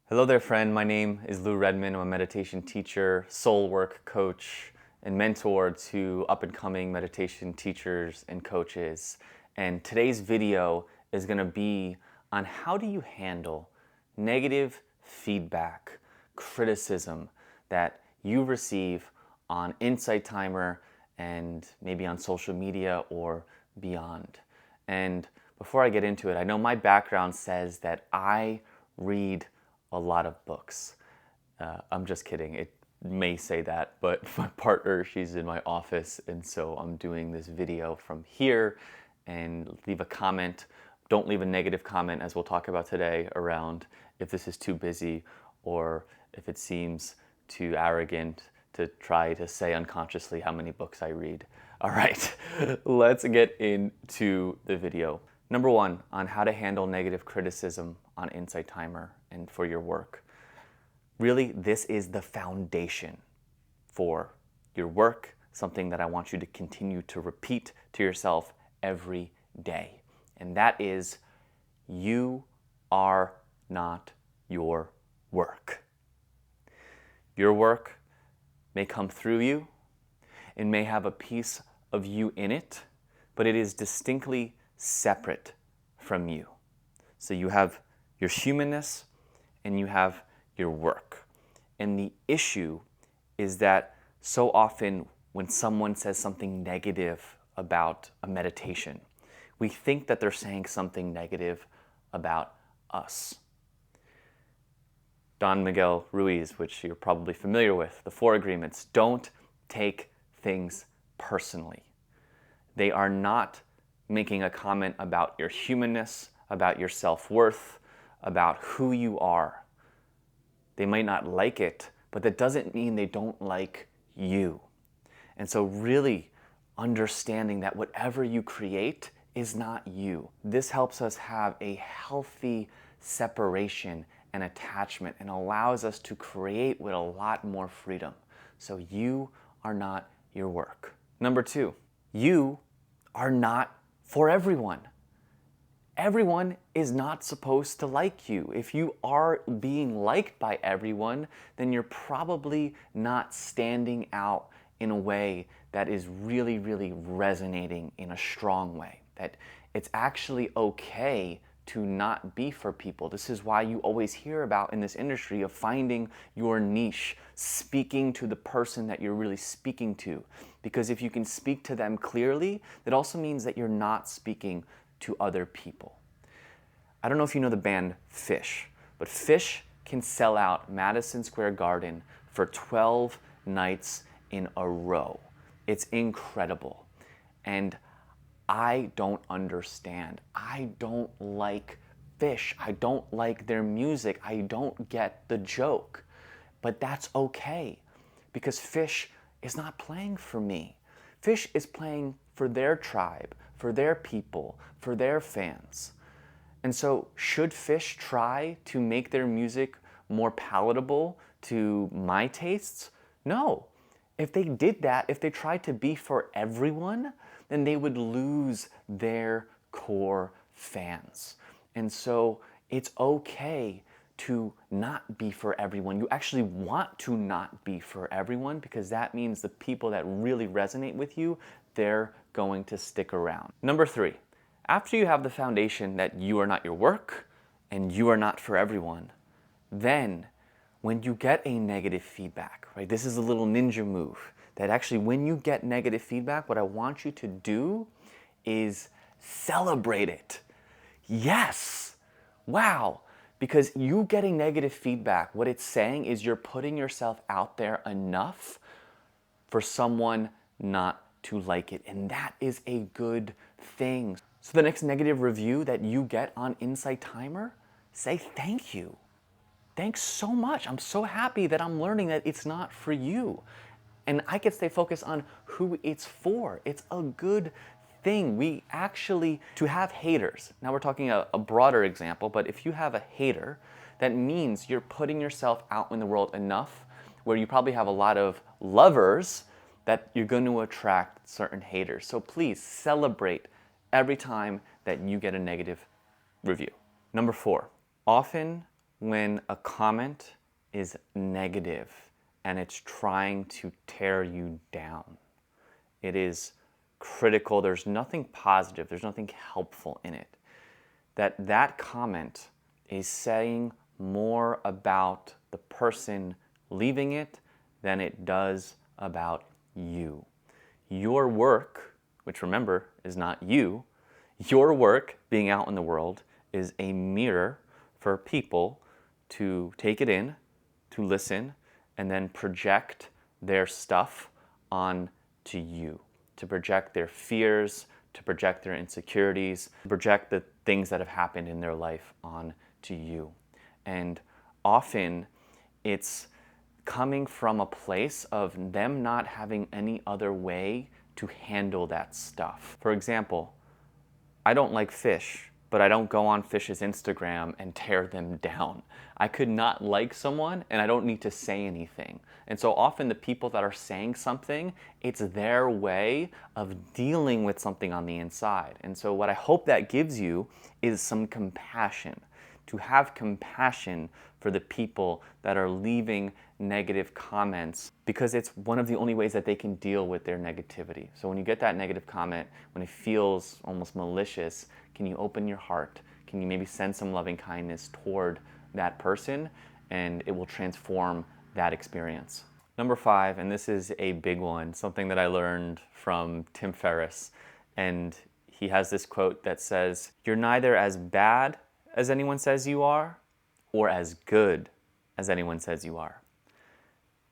Hello there, friend. My name is Lou Redman. I'm a meditation teacher, soul work coach, and mentor to up-and-coming meditation teachers and coaches. And today's video is going to be on how do you handle negative feedback, criticism that you receive on Insight Timer and maybe on social media or beyond. And before I get into it, I know my background says that I read a lot of books. I'm just kidding. It may say that, but my partner, she's in my office, and so I'm doing this video from here. And leave a comment. Don't leave a negative comment, as we'll talk about today, around if this is too busy or if it seems too arrogant to try to say unconsciously how many books I read. All right, let's get into the video. Number one, on how to handle negative criticism on Insight Timer and for your work. Really, this is the foundation for your work, something that I want you to continue to repeat to yourself every day. And that is, you are not your work. Your work may come through you. It may have a piece of you in it, but it is distinctly separate from you. So you have your humanness and you have your work. And the issue is that so often when someone says something negative about a meditation, we think that they're saying something negative about us. Don Miguel Ruiz, which you're probably familiar with, the 4 agreements, don't take things personally. They are not making a comment about your humanness, about your self-worth, about who you are. They might not like it, but that doesn't mean they don't like you. And so really understanding that whatever you create is not you. This helps us have a healthy separation and attachment and allows us to create with a lot more freedom. So you are not your work. Number 2, you are not for everyone. Everyone is not supposed to like you. If you are being liked by everyone, then you're probably not standing out in a way that is really, really resonating in a strong way. That it's actually okay to not be for people. This is why you always hear about in this industry of finding your niche, speaking to the person that you're really speaking to. Because if you can speak to them clearly, that also means that you're not speaking to other people. I don't know if you know the band Phish, but Phish can sell out Madison Square Garden for 12 nights in a row. It's incredible. And I don't understand. I don't like Phish. I don't like their music. I don't get the joke. But that's okay, because Phish is not playing for me. Phish is playing for their tribe, for their people, for their fans. And so should Phish try to make their music more palatable to my tastes? No. If they did that, if they tried to be for everyone, then they would lose their core fans. And so it's okay to not be for everyone. You actually want to not be for everyone, because that means the people that really resonate with you, they're going to stick around. Number 3, after you have the foundation that you are not your work and you are not for everyone, then when you get a negative feedback, right? This is a little ninja move that actually when you get negative feedback, what I want you to do is celebrate it. Yes, wow. Because you getting negative feedback, what it's saying is you're putting yourself out there enough for someone not to like it. And that is a good thing. So the next negative review that you get on Insight Timer, say thank you. Thanks so much. I'm so happy that I'm learning that it's not for you. And I can stay focused on who it's for. It's a good thing. We actually, to have haters, now we're talking a broader example, but if you have a hater, that means you're putting yourself out in the world enough where you probably have a lot of lovers that you're going to attract certain haters. So please celebrate every time that you get a negative review. Number 4, often when a comment is negative and it's trying to tear you down. It is critical. There's nothing positive. There's nothing helpful in it. That comment is saying more about the person leaving it than it does about you. Your work, which remember is not you, your work being out in the world is a mirror for people to take it in, to listen, and then project their stuff on to you, to project their fears, to project their insecurities, to project the things that have happened in their life on to you. And often it's coming from a place of them not having any other way to handle that stuff. For example, I don't like fish, but I don't go on Fish's Instagram and tear them down. I could not like someone and I don't need to say anything. And so often the people that are saying something, it's their way of dealing with something on the inside. And so what I hope that gives you is some compassion, to have compassion for the people that are leaving negative comments, because it's one of the only ways that they can deal with their negativity. So when you get that negative comment, when it feels almost malicious, can you open your heart? Can you maybe send some loving kindness toward that person, and it will transform that experience. Number 5, and this is a big one, something that I learned from Tim Ferriss, and he has this quote that says, "You're neither as bad as anyone says you are, or as good as anyone says you are."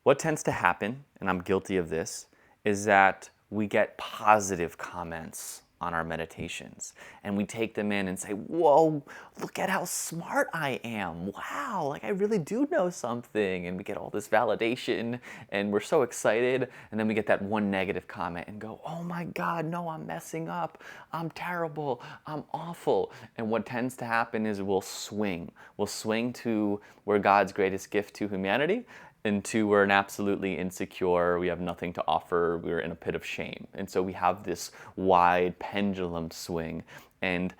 What tends to happen, and I'm guilty of this, is that we get positive comments on our meditations and we take them in and say, "Whoa, look at how smart I am. Wow, like I really do know something." And we get all this validation and we're so excited. And then we get that one negative comment and go, "Oh my God, no, I'm messing up. I'm terrible. I'm awful." And what tends to happen is we'll swing. We'll swing to where God's greatest gift to humanity, into we're an absolutely insecure, we have nothing to offer, we're in a pit of shame. And so we have this wide pendulum swing, and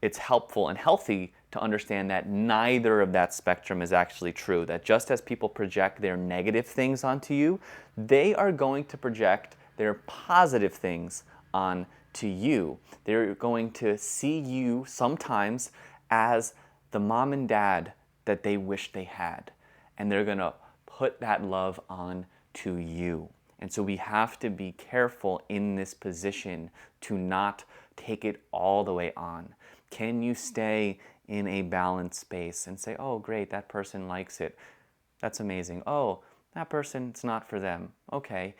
it's helpful and healthy to understand that neither of that spectrum is actually true. That just as people project their negative things onto you, they are going to project their positive things onto you. They're going to see you sometimes as the mom and dad that they wish they had, and they're going to put that love on to you. And so we have to be careful in this position to not take it all the way on. Can you stay in a balanced space and say, "Oh, great, that person likes it. That's amazing. Oh, that person, it's not for them. Okay."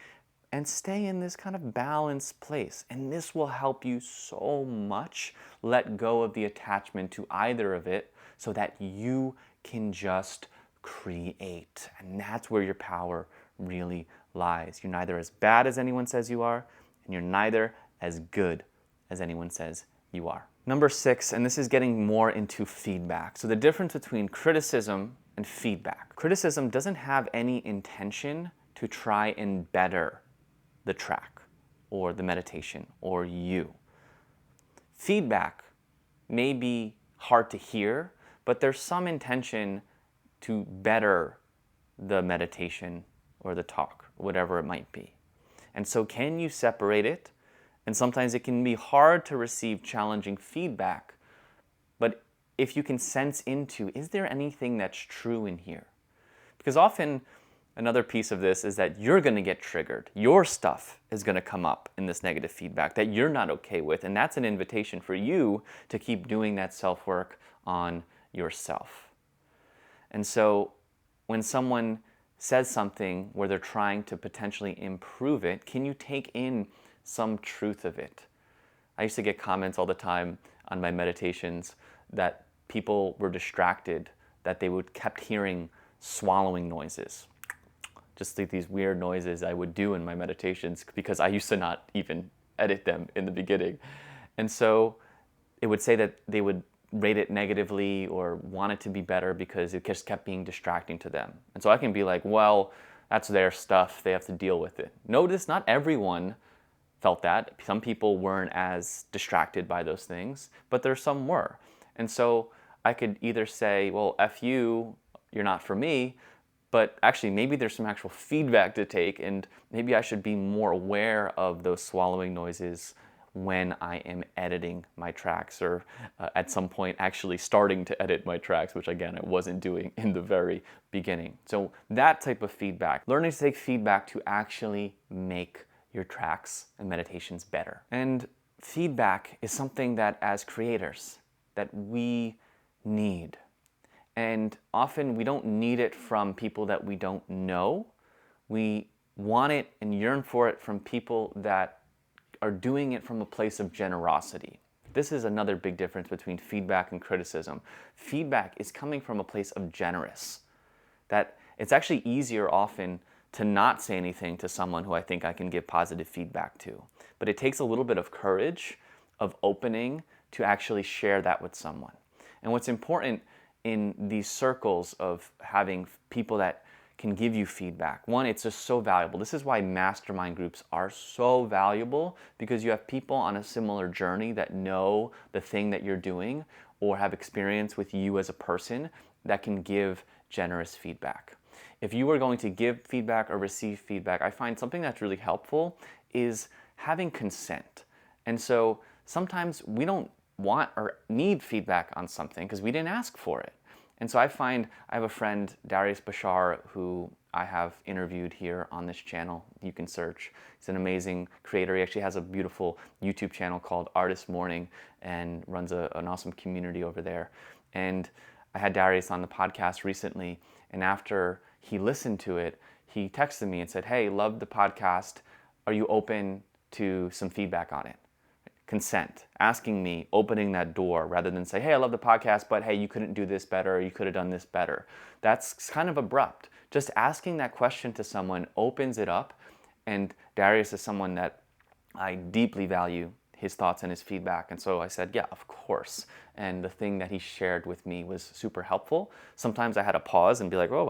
And stay in this kind of balanced place. And this will help you so much let go of the attachment to either of it so that you can just create. And that's where your power really lies. You're neither as bad as anyone says you are, and you're neither as good as anyone says you are. Number 6, and this is getting more into feedback. So the difference between criticism and feedback. Criticism doesn't have any intention to try and better the track or the meditation or you. Feedback may be hard to hear, but there's some intention to better the meditation or the talk, whatever it might be. And so can you separate it? And sometimes it can be hard to receive challenging feedback, but if you can sense into, is there anything that's true in here? Because often another piece of this is that you're going to get triggered. Your stuff is going to come up in this negative feedback that you're not okay with, and that's an invitation for you to keep doing that self-work on yourself. And so when someone says something where they're trying to potentially improve it, can you take in some truth of it? I used to get comments all the time on my meditations that people were distracted, that they would kept hearing swallowing noises. Just like these weird noises I would do in my meditations because I used to not even edit them in the beginning. And so it would say that they would rate it negatively or want it to be better because it just kept being distracting to them. And so I can be like, well, that's their stuff. They have to deal with it. Notice not everyone felt that. Some people weren't as distracted by those things, but there some were. And so I could either say, well, F you, you're not for me, but actually maybe there's some actual feedback to take, and maybe I should be more aware of those swallowing noises when I am editing my tracks, or at some point actually starting to edit my tracks, which again I wasn't doing in the very beginning. So that type of feedback, learning to take feedback to actually make your tracks and meditations better. And feedback is something that as creators that we need. And often we don't need it from people that we don't know. We want it and yearn for it from people that are doing it from a place of generosity. This is another big difference between feedback and criticism. Feedback is coming from a place of generous. That it's actually easier often to not say anything to someone who I think I can give positive feedback to. But it takes a little bit of courage, of opening to actually share that with someone. And what's important in these circles of having people that can give you feedback, one, it's just so valuable. This is why mastermind groups are so valuable, because you have people on a similar journey that know the thing that you're doing or have experience with you as a person that can give generous feedback. If you are going to give feedback or receive feedback, I find something that's really helpful is having consent. And so sometimes we don't want or need feedback on something because we didn't ask for it. And so I have a friend, Darius Bashar, who I have interviewed here on this channel. You can search. He's an amazing creator. He actually has a beautiful YouTube channel called Artist Morning and runs an awesome community over there. And I had Darius on the podcast recently, and after he listened to it, he texted me and said, "Hey, love the podcast. Are you open to some feedback on it?" Consent, asking me, opening that door rather than say, "Hey, I love the podcast, but hey, you couldn't do this better, or you could have done this better." That's kind of abrupt. Just asking that question to someone opens it up, and Darius is someone that I deeply value his thoughts and his feedback. And so I said, yeah, of course. And the thing that he shared with me was super helpful. Sometimes I had to pause and be like, oh,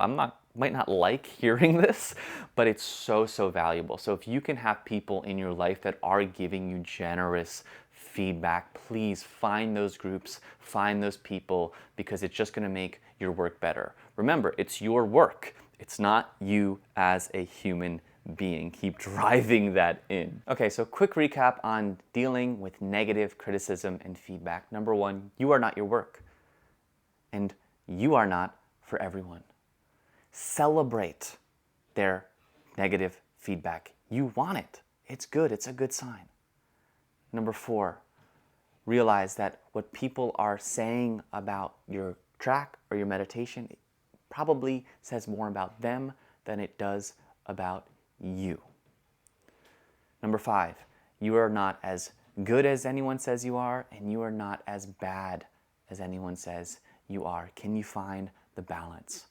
might not like hearing this, but it's so, so valuable. So if you can have people in your life that are giving you generous feedback, please find those groups, find those people, because it's just gonna make your work better. Remember, it's your work. It's not you as a human being. Keep driving that in. Okay, so quick recap on dealing with negative criticism and feedback. Number one, you are not your work, and you are not for everyone. Celebrate their negative feedback. You want it. It's good. It's a good sign. Number four, realize that what people are saying about your track or your meditation probably says more about them than it does about you. Number five, you are not as good as anyone says you are, and you are not as bad as anyone says you are. Can you find the balance?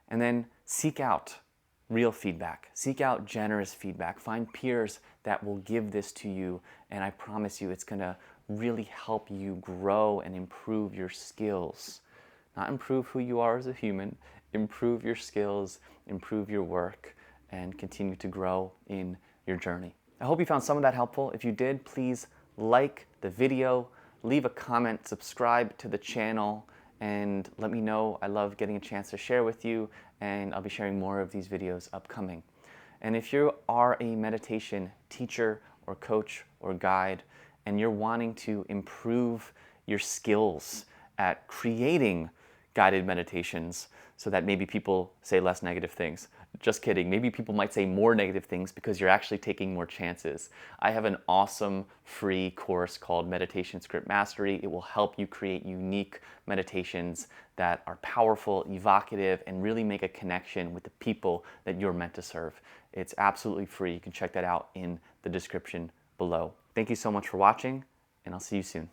And then seek out real feedback. Seek out generous feedback. Find peers that will give this to you, and I promise you it's going to really help you grow and improve your skills. Not improve who you are as a human, improve your skills, improve your work, and continue to grow in your journey. I hope you found some of that helpful. If you did, please like the video, leave a comment, subscribe to the channel, and let me know. I love getting a chance to share with you, and I'll be sharing more of these videos upcoming. And if you are a meditation teacher or coach or guide, and you're wanting to improve your skills at creating guided meditations so that maybe people say less negative things. Just kidding. Maybe people might say more negative things because you're actually taking more chances. I have an awesome free course called Meditation Script Mastery. It will help you create unique meditations that are powerful, evocative, and really make a connection with the people that you're meant to serve. It's absolutely free. You can check that out in the description below. Thank you so much for watching, and I'll see you soon.